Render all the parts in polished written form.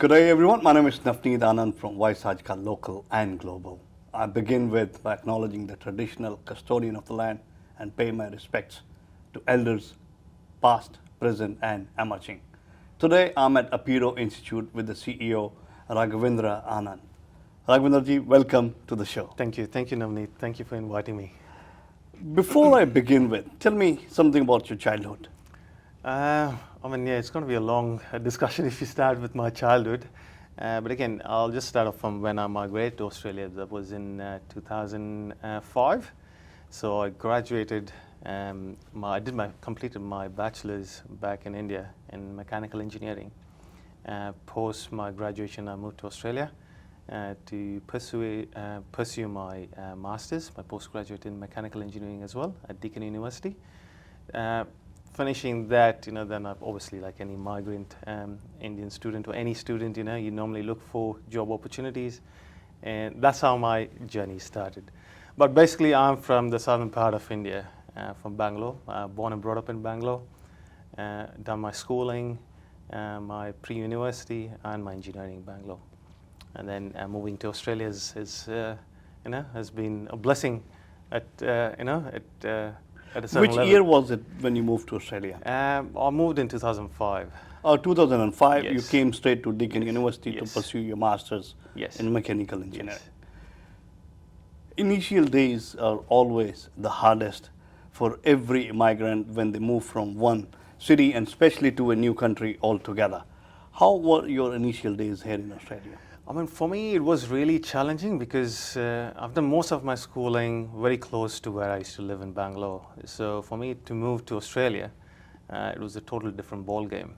Good day, everyone. My name is Navneet Anand from aajKal, local and global. I begin with by acknowledging the traditional custodian of the land and pay my respects to elders, past, present, and emerging. Today, I'm at Apeiro Institute with the CEO, Raghavendra Anand. Raghavendra ji, welcome to the show. Thank you, Navneet. Thank you for inviting me. Before I begin with, tell me something about your childhood. It's going to be a long discussion if you start with my childhood. But again, I'll just start off from when I migrated to Australia. That was in 2005. So I graduated, completed my bachelor's back in India in mechanical engineering. Post my graduation, I moved to Australia to pursue my master's, my postgraduate in mechanical engineering as well at Deakin University. Finishing that, then I've obviously, like any migrant Indian student or any student, you normally look for job opportunities, and that's how my journey started. But basically, I'm from the southern part of India, from Bangalore, born and brought up in Bangalore, done my schooling, my pre-university, and my engineering in Bangalore, and then moving to Australia has been a blessing at a certain Which level. year was it when you moved to Australia? I moved in 2005. 2005, Yes. you came straight to Deakin University Yes. to pursue your master's Yes. in mechanical engineering. Yes. Initial days are always the hardest for every migrant when they move from one city and especially to a new country altogether. How were your initial days here in Australia? For me, it was really challenging because I've done most of my schooling very close to where I used to live in Bangalore. So for me to move to Australia, it was a totally different ball game.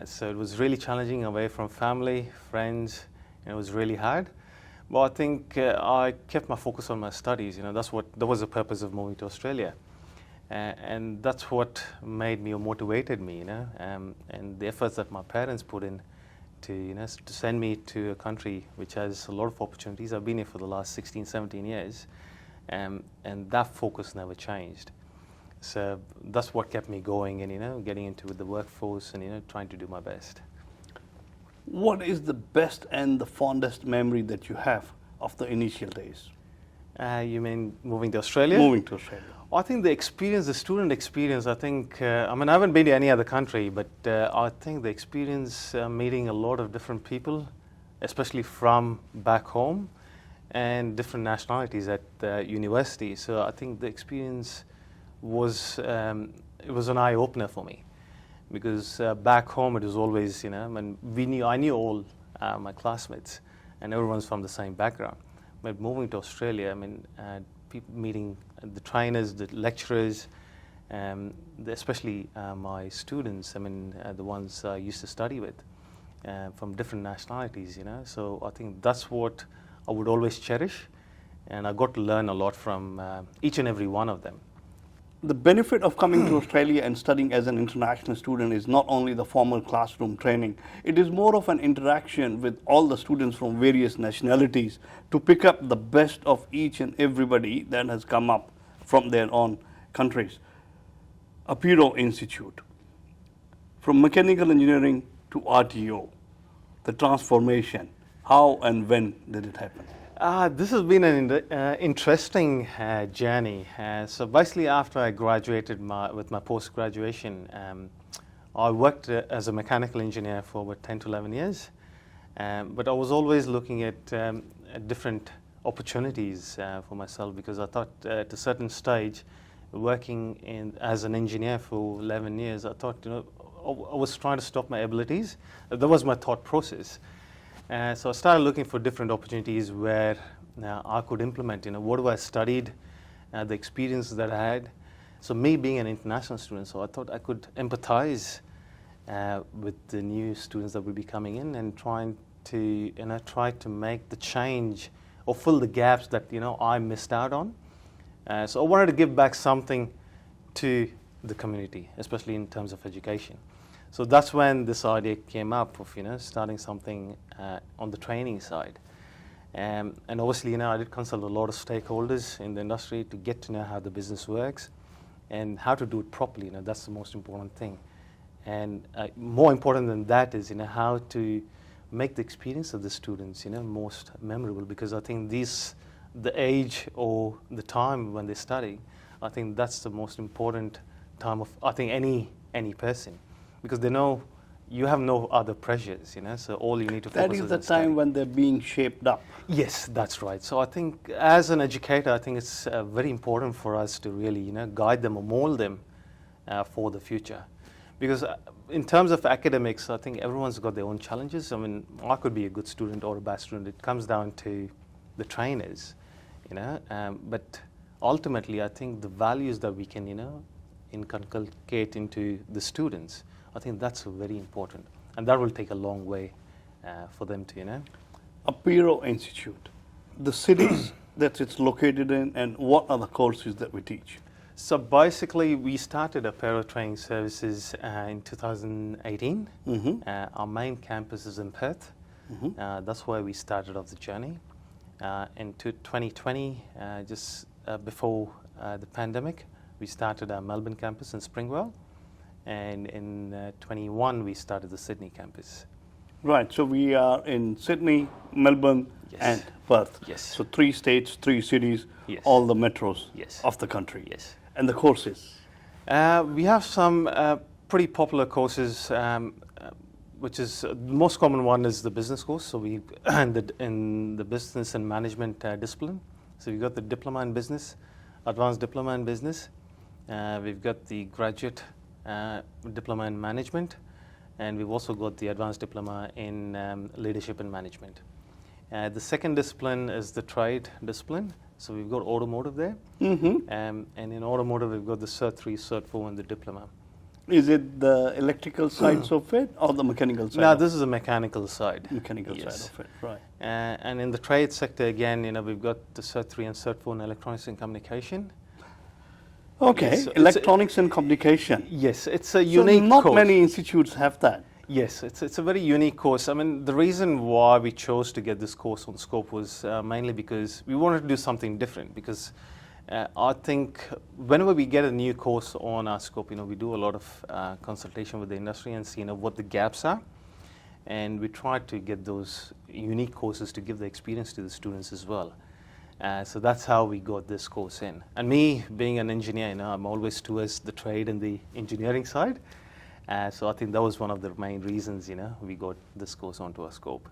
So it was really challenging, away from family, friends, and it was really hard. But I think I kept my focus on my studies. That was the purpose of moving to Australia. And that's what made me or motivated me, and the efforts that my parents put in to send me to a country which has a lot of opportunities. I've been here for the last 16, 17 years, and that focus never changed. So that's what kept me going and, getting into the workforce and, trying to do my best. What is the best and the fondest memory that you have of the initial days? You mean moving to Australia? Moving to Australia. I think the student experience, I haven't been to any other country, but I think the experience meeting a lot of different people, especially from back home, and different nationalities at the university. So I think the experience was it was an eye-opener for me, because back home it was always, I knew all my classmates, and everyone's from the same background. But moving to Australia, people meeting the trainers, the lecturers, especially my students, the ones I used to study with, from different nationalities, So I think that's what I would always cherish, and I got to learn a lot from each and every one of them. The benefit of coming to Australia and studying as an international student is not only the formal classroom training, it is more of an interaction with all the students from various nationalities to pick up the best of each and everybody that has come up from their own countries. Apeiro Institute, from mechanical engineering to RTO, the transformation, how and when did it happen? This has been an interesting journey. So basically, after I graduated with my post-graduation, I worked as a mechanical engineer for about 10 to 11 years. But I was always looking at different opportunities for myself, because I thought at a certain stage, working as an engineer for 11 years, I thought, I was trying to stop my abilities. That was my thought process. So I started looking for different opportunities where I could implement, what I studied, the experiences that I had. So me being an international student, so I thought I could empathize with the new students that would be coming in and try to make the change or fill the gaps that, I missed out on. So I wanted to give back something to the community, especially in terms of education. So that's when this idea came up of starting something on the training side, and obviously I did consult a lot of stakeholders in the industry to get to know how the business works and how to do it properly. That's the most important thing, and more important than that is how to make the experience of the students, most memorable, because I think the age or the time when they study, I think that's the most important time of, I think, any person, because they know you have no other pressures, so all you need to focus That is on the study. time when they're being shaped up. Yes, that's right. So I think as an educator, I think it's very important for us to really, guide them or mold them for the future. Because in terms of academics, I think everyone's got their own challenges. I mean, I could be a good student or a bad student. It comes down to the trainers, but ultimately, I think the values that we can, inculcate into the students, I think that's very important. And that will take a long way for them to, Apeiro Institute, the cities that it's located in, and what are the courses that we teach? So basically, we started Apeiro Training Services in 2018. Our main campus is in Perth. That's where we started off the journey. In 2020, just before the pandemic, we started our Melbourne campus in Springwell. And in 21, we started the Sydney campus. Right, so we are in Sydney, Melbourne, Yes. and Perth. Yes. So 3 states, 3 cities, Yes. all the metros Yes. of the country. Yes. And the courses? We have some pretty popular courses, which is the most common one is the business course. So we in the business and management discipline. So we've got the diploma in business, advanced diploma in business. We've got the graduate diploma in management, and we've also got the advanced diploma in leadership and management. The second discipline is the trade discipline. So we've got automotive there. And in automotive, we've got the Cert 3, Cert 4, and the diploma. Is it the electrical sides of it or the mechanical side? Now, of this is the mechanical side. mechanical Yes. side of it, right. And in the trade sector, again, we've got the Cert 3 and Cert 4 in electronics and communication. Okay, Yes, so electronics and communication. Yes, it's a So unique not course. many institutes have that. Yes, it's a very unique course. I mean, the reason why we chose to get this course on scope was mainly because we wanted to do something different. Because I think whenever we get a new course on our scope, we do a lot of consultation with the industry and see what the gaps are. And we try to get those unique courses to give the experience to the students as well. So that's how we got this course in. And me, being an engineer, I'm always towards the trade and the engineering side. So I think that was one of the main reasons, we got this course onto our scope.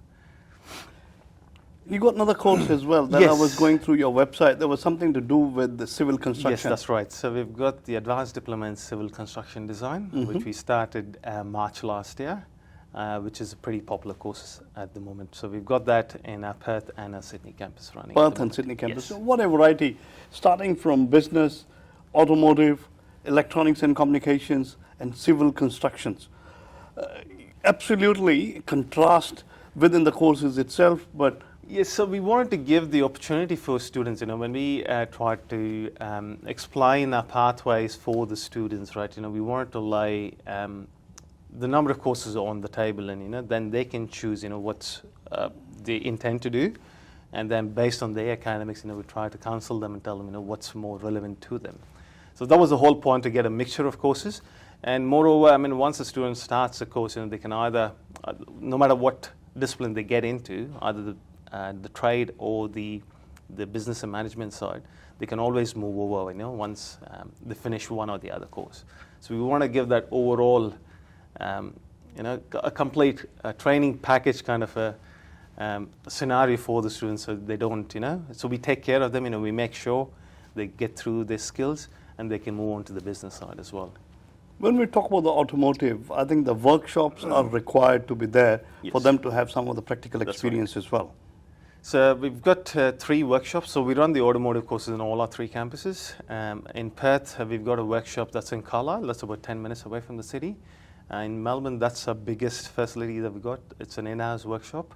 You got another course as well that I Yes. was going through your website. There was something to do with the civil construction. Yes, that's right. So we've got the Advanced Diploma in Civil Construction Design, which we started March last year, which is a pretty popular course at the moment. So we've got that in our Perth and our Sydney campus running. at the Perth and moment. Sydney campus. Yes. So what a variety, starting from business, automotive, electronics and communications, and civil constructions. Absolutely contrast within the courses itself, but Yes, so we wanted to give the opportunity for students, when we tried to explain our pathways for the students, right, we wanted to lay the number of courses on the table, and, then they can choose, what they intend to do. And then based on their academics, we try to counsel them and tell them, what's more relevant to them. So that was the whole point, to get a mixture of courses. And moreover, once a student starts a course, they can either, no matter what discipline they get into, either the trade or the business and management side, they can always move over, once they finish one or the other course. So we want to give that overall, a complete training package kind of a scenario for the students, so they don't, so we take care of them, we make sure they get through their skills and they can move on to the business side as well. when we talk about the automotive, I think the workshops are required to be there for Yes. them to have some of the practical That's experience as well. So we've got 3 workshops. So we run the automotive courses in all our 3 campuses. In Perth, we've got a workshop that's in Carlisle. That's about 10 minutes away from the city. In Melbourne, that's our biggest facility that we've got. It's an in-house workshop.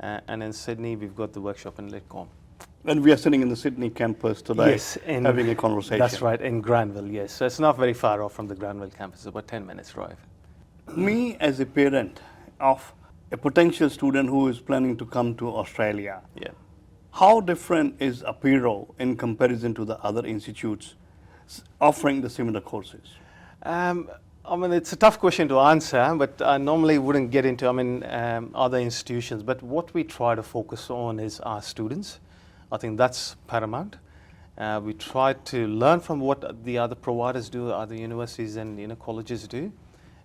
And in Sydney, we've got the workshop in Lidcombe. And we are sitting in the Sydney campus today Yes, having a conversation. That's right, in Granville, yes. So it's not very far off from the Granville campus, about 10 minutes drive. Me as a parent of a potential student who is planning to come to Australia, Yeah. how different is Apeiro in comparison to the other institutes offering the similar courses? I mean, it's a tough question to answer, but I normally wouldn't get into, other institutions. But what we try to focus on is our students. I think that's paramount. We try to learn from what the other providers do, other universities and colleges do.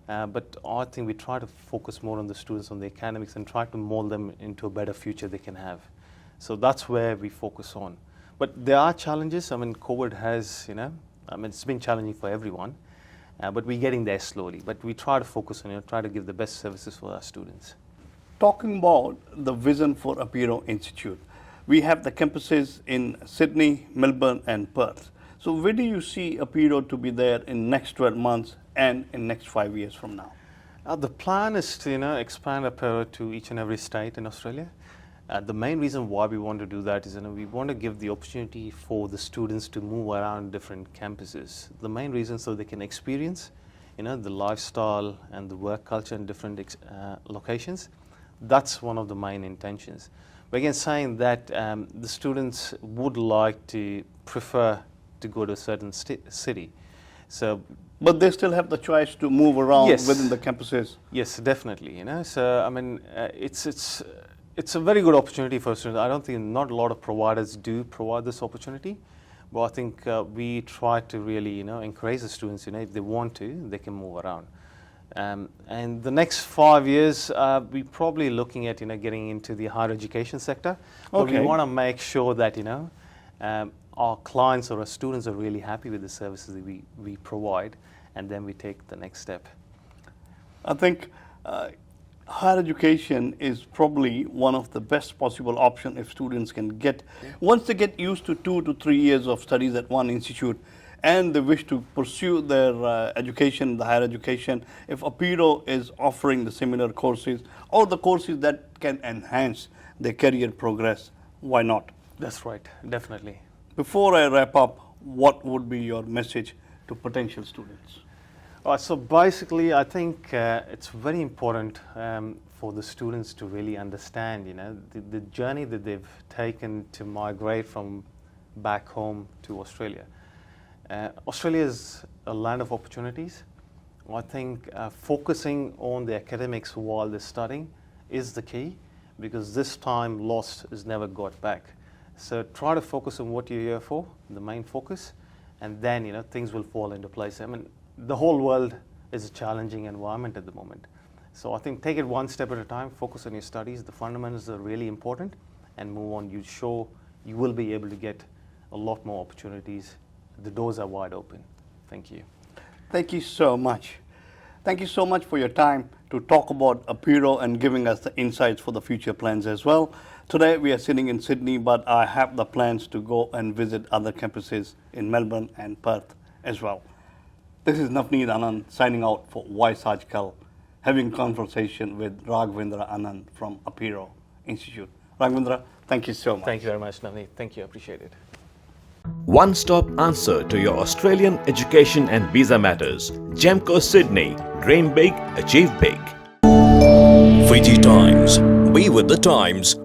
But I think we try to focus more on the students, on the academics, and try to mold them into a better future they can have. So that's where we focus on. But there are challenges. COVID has, it's been challenging for everyone. But we're getting there slowly. But we try to focus on, try to give the best services for our students. Talking about the vision for Apeiro Institute, we have the campuses in Sydney, Melbourne, and Perth. So where do you see Apeiro to be there in next 12 months and in next 5 years from now? The plan is to expand Apeiro to each and every state in Australia. The main reason why we want to do that is we want to give the opportunity for the students to move around different campuses. The main reason so they can experience the lifestyle and the work culture in different locations. That's one of the main intentions. But again, saying that the students would like to prefer to go to a certain city. So, but they still have the choice to move around Yes. within the campuses. Yes, definitely. So it's a very good opportunity for students. I don't think not a lot of providers do provide this opportunity, but I think we try to really encourage the students. If they want to, they can move around. And the next 5 years, we're probably looking at getting into the higher education sector. But Okay. we want to make sure that our clients or our students are really happy with the services that we provide, and then we take the next step. I think higher education is probably one of the best possible option if students can get, once they get used to 2 to 3 years of studies at one institute and they wish to pursue their education, the higher education, if Apeiro is offering the similar courses or the courses that can enhance their career progress, why not? That's right, definitely. Before I wrap up, what would be your message to potential students? So basically, I think it's very important for the students to really understand, the journey that they've taken to migrate from back home to Australia. Australia is a land of opportunities. I think focusing on the academics while they're studying is the key, because this time lost is never got back. So try to focus on what you're here for, the main focus, and then things will fall into place. The whole world is a challenging environment at the moment. So I think take it one step at a time, focus on your studies. The fundamentals are really important, and move on. You will be able to get a lot more opportunities. The doors are wide open. Thank you. Thank you so much. Thank you so much for your time to talk about Apeiro and giving us the insights for the future plans as well. Today we are sitting in Sydney, but I have the plans to go and visit other campuses in Melbourne and Perth as well. This is Navneet Anand signing out for aajKal, having conversation with Raghavendra Anand from Apeiro Institute. Raghavendra, thank you so much. Thank you very much, Navneet. Thank you. I appreciate it. One-stop answer to your Australian education and visa matters. GEMCO Sydney. Dream big, achieve big. Fiji Times. Be with the times.